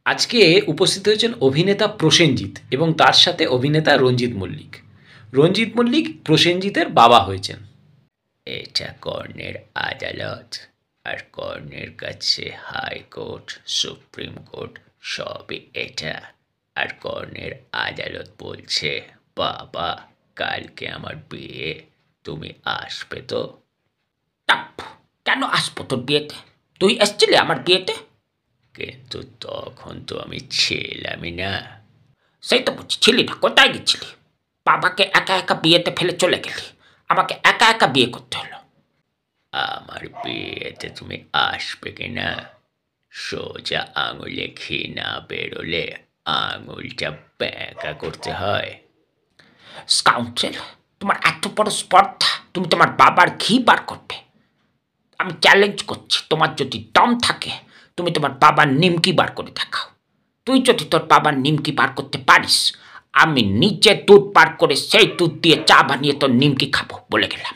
আজকে উপস্থিত হয়েছেন অভিনেতা প্রসেনজিৎ এবং তার সাথে অভিনেতা রঞ্জিত মল্লিক। রঞ্জিত মল্লিক প্রসেনজিতের বাবা হয়েছেন। এটা কর্ণের আদালত, আর কর্ণের কাছে হাইকোর্ট, সুপ্রিম কোর্ট সবই এটা। আর কর্ণের আদালত বলছে, বাবা কালকে আমার বিয়ে, তুমি আসবে তো? টাপ, কেন আসবো তোর বিয়েতে? তুই এসছিলি আমার বিয়েতে? কিন্তু তখন তো আমি ছিলামই না। সেই তো বুঝছি ছিলি না, কোথায় গেছিলি? বাবাকে একা একা বিয়েতে ফেলে চলে গেলি, আমাকে একা একা বিয়ে করতে হলো। আমার বিয়েতে তুমি আসবে কিনা? সোজা আঙুলে ঘি না বেরোলে আঙুলটা ব্যাঁকা করতে হয়। স্কাউন্ড্রেল, তোমার এত বড় স্পর্ধা, তুমি তোমার বাবার ঘি বার করবে? আমি চ্যালেঞ্জ করছি, তোমার যদি দম থাকে তুমি তোমার বাবার নিমকি বার করে দেখাও। তুই যদি তোর বাবার নিমকি বার করতে পারিস, আমি নিজে দুধ বার করে সেই দুধ দিয়ে চা বানিয়ে তোর নিমকি খাবো, বলে গেলাম।